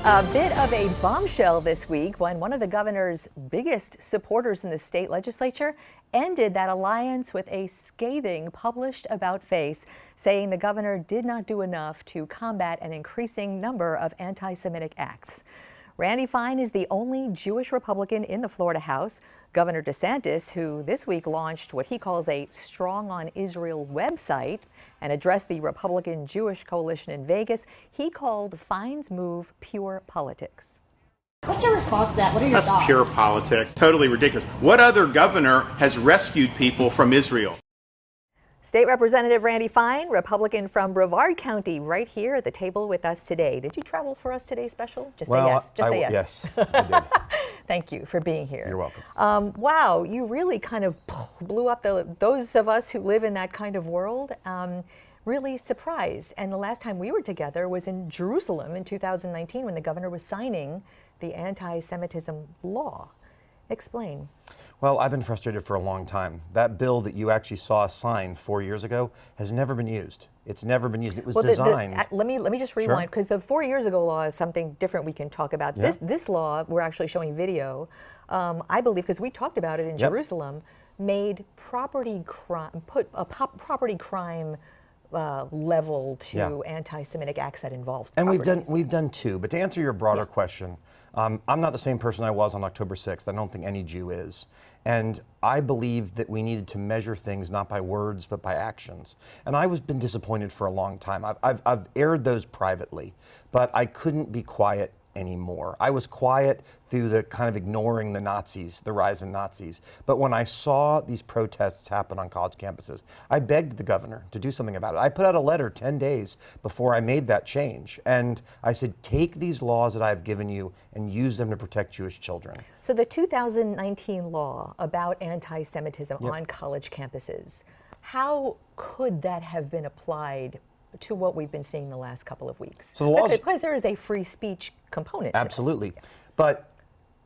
A bit of a bombshell this week when one of the governor's biggest supporters in the state legislature ended that alliance with a scathing published about-face, saying the governor did not do enough to combat an increasing number of anti-Semitic acts. Randy Fine is the only Jewish Republican in the Florida House. Governor DeSantis, who this week launched what he calls a Strong on Israel website and addressed the Republican Jewish coalition in Vegas, he called Fine's move pure politics. What's your response to that? What are your thoughts? That's pure politics. Totally ridiculous. What other governor has rescued people from Israel? State Representative Randy Fine, Republican from Brevard County, right here at the table with us today. Did you travel for us today special? Just say yes. Just say yes. Yes, I did. Thank you for being here. You're welcome. Wow, you really kind of blew up those of us who live in that kind of world. Really surprised. And the last time we were together was in Jerusalem in 2019 when the governor was signing the anti-Semitism law. Explain. Well, I've been frustrated for a long time. That bill that you actually saw us sign 4 years ago has never been used. It's never been used. It was designed. Let me just rewind, because the 4 years ago law is something different we can talk about. Yeah. This law, we're actually showing video, I believe, because we talked about it in Jerusalem, made property crime, put a property crime level to anti-Semitic acts that involved properties. And we've done two. But to answer your broader question, I'm not the same person I was on October 6th. I don't think any Jew is. And I believe that we needed to measure things not by words but by actions. And I was been disappointed for a long time. I've aired those privately, but I couldn't be quiet anymore. I was quiet through the kind of ignoring the Nazis, the rise in Nazis. But when I saw these protests happen on college campuses, I begged the governor to do something about it. I put out a letter 10 days before I made that change. And I said, take these laws that I've given you and use them to protect Jewish children. So the 2019 law about anti-Semitism on college campuses, how could that have been applied to what we've been seeing the last couple of weeks? So the laws, because there is a free speech component. Absolutely. But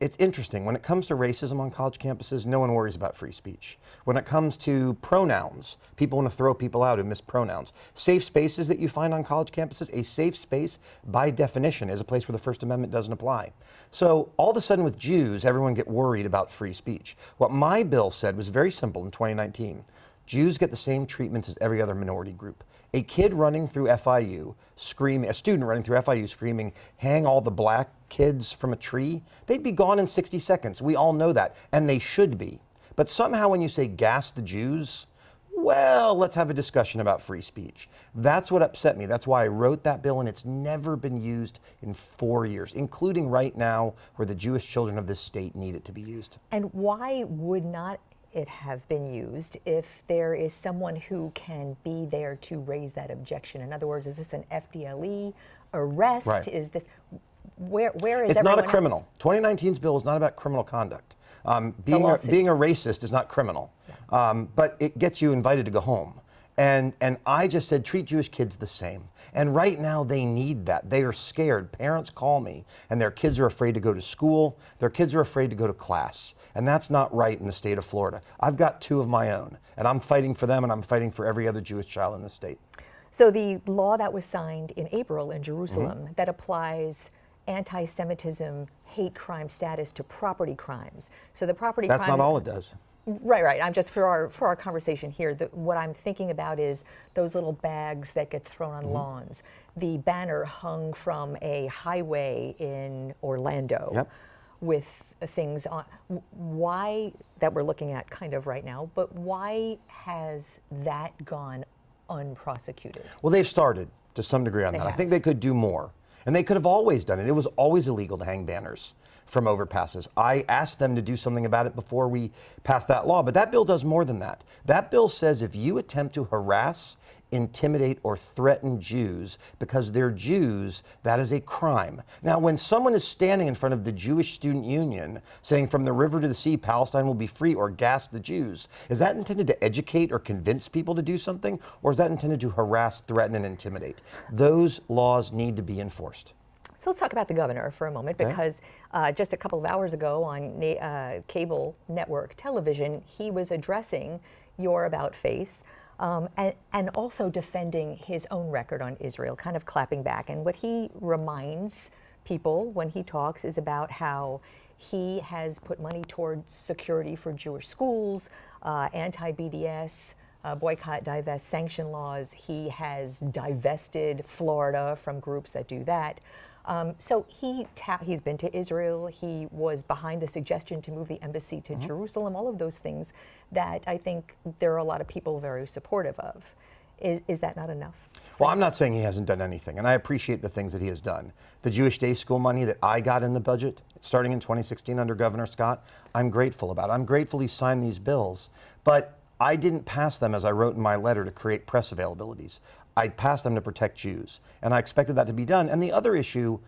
it's interesting. When it comes to racism on college campuses, no one worries about free speech. When it comes to pronouns, people want to throw people out who mispronouns. Safe spaces that you find on college campuses, a safe space by definition is a place where the First Amendment doesn't apply. So all of a sudden with Jews, everyone get worried about free speech. What my bill said was very simple in 2019. Jews get the same treatments as every other minority group. A kid running through FIU, a student running through FIU screaming, hang all the black kids from a tree, they'd be gone in 60 seconds. We all know that, and they should be. But somehow when you say gas the Jews, well, let's have a discussion about free speech. That's what upset me. That's why I wrote that bill, and it's never been used in 4 years, including right now where the Jewish children of this state need it to be used. And why would not it have been used if there is someone who can be there to raise that objection? In other words, is this an FDLE arrest? Right. Is this, where is It's not a everyone criminal. else? 2019's bill is not about criminal conduct. Being a racist is not criminal, but it gets you invited to go home. And I just said, treat Jewish kids the same. And right now they need that. They are scared. Parents call me and their kids are afraid to go to school. Their kids are afraid to go to class. And that's not right in the state of Florida. I've got two of my own and I'm fighting for them and I'm fighting for every other Jewish child in the state. So the law that was signed in April in Jerusalem that applies anti-Semitism hate crime status to property crimes. So the property crimes— That's not all it does. Right. I'm just, for our conversation here, what I'm thinking about is those little bags that get thrown on lawns, the banner hung from a highway in Orlando with things on, why, that we're looking at kind of right now, but why has that gone unprosecuted? Well, they've started to some degree on that. I think they could do more. And they could have always done it. It was always illegal to hang banners from overpasses. I asked them to do something about it before we passed that law, but that bill does more than that. That bill says if you attempt to harass, intimidate, or threaten Jews because they're Jews, that is a crime. Now, when someone is standing in front of the Jewish Student Union saying from the river to the sea, Palestine will be free, or gas the Jews, is that intended to educate or convince people to do something, or is that intended to harass, threaten, and intimidate? Those laws need to be enforced. So let's talk about the governor for a moment, because just a couple of hours ago on cable network television, he was addressing your about-face and also defending his own record on Israel, kind of clapping back. And what he reminds people when he talks is about how he has put money towards security for Jewish schools, anti-BDS, boycott, divest, sanction laws. He has divested Florida from groups that do that. So he's been to Israel. He was behind a suggestion to move the embassy to Jerusalem, all of those things that I think there are a lot of people very supportive of. Is that not enough? Well, I'm not saying he hasn't done anything, and I appreciate the things that he has done. The Jewish Day School money that I got in the budget, starting in 2016 under Governor Scott, I'm grateful about. I'm grateful he signed these bills, but I didn't pass them, as I wrote in my letter, to create press availabilities. I passed them to protect Jews, and I expected that to be done. And the other issue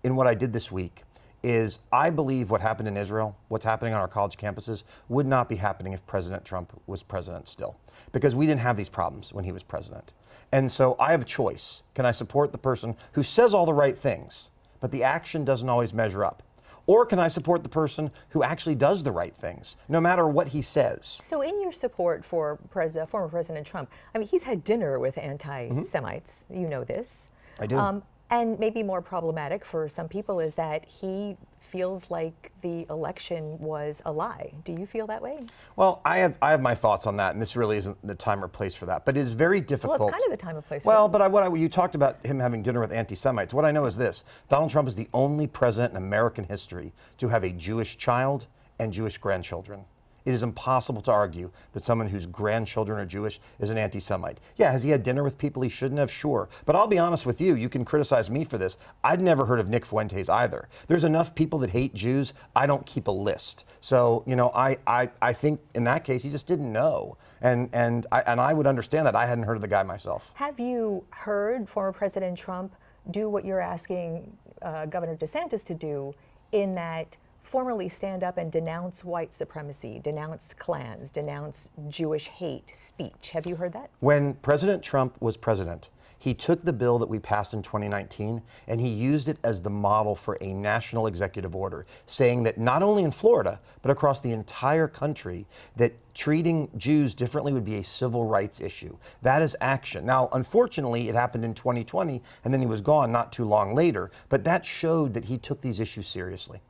in what I did this week is I believe what happened in Israel, what's happening on our college campuses, would not be happening if President Trump was president still, because we didn't have these problems when he was president. And so I have a choice. Can I support the person who says all the right things, but the action doesn't always measure up? Or can I support the person who actually does the right things, no matter what he says? So in your support for former President Trump, I mean, he's had dinner with anti-Semites. You know this. I do. And maybe more problematic for some people is that he feels like the election was a lie. Do you feel that way? Well, I have my thoughts on that, and this really isn't the time or place for that. But it is very difficult. Well, it's kind of the time and place. Well, but you talked about him having dinner with anti-Semites. What I know is this: Donald Trump is the only president in American history to have a Jewish child and Jewish grandchildren. It is impossible to argue that someone whose grandchildren are Jewish is an anti-Semite. Yeah, has he had dinner with people he shouldn't have? Sure. But I'll be honest with you, you can criticize me for this. I'd never heard of Nick Fuentes either. There's enough people that hate Jews, I don't keep a list. So, you know, I think in that case, he just didn't know. And I would understand that. I hadn't heard of the guy myself. Have you heard former President Trump do what you're asking Governor DeSantis to do, in that formally stand up and denounce white supremacy, denounce Klans, denounce Jewish hate speech? Have you heard that? When President Trump was president, he took the bill that we passed in 2019 and he used it as the model for a national executive order, saying that not only in Florida, but across the entire country, that treating Jews differently would be a civil rights issue. That is action. Now, unfortunately, it happened in 2020 and then he was gone not too long later, but that showed that he took these issues seriously.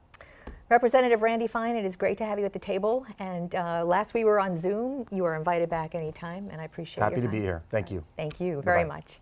Representative Randy Fine, it is great to have you at the table. And last we were on Zoom. You are invited back anytime, and I appreciate your time. Happy to be here. Thank you. Thank you very much.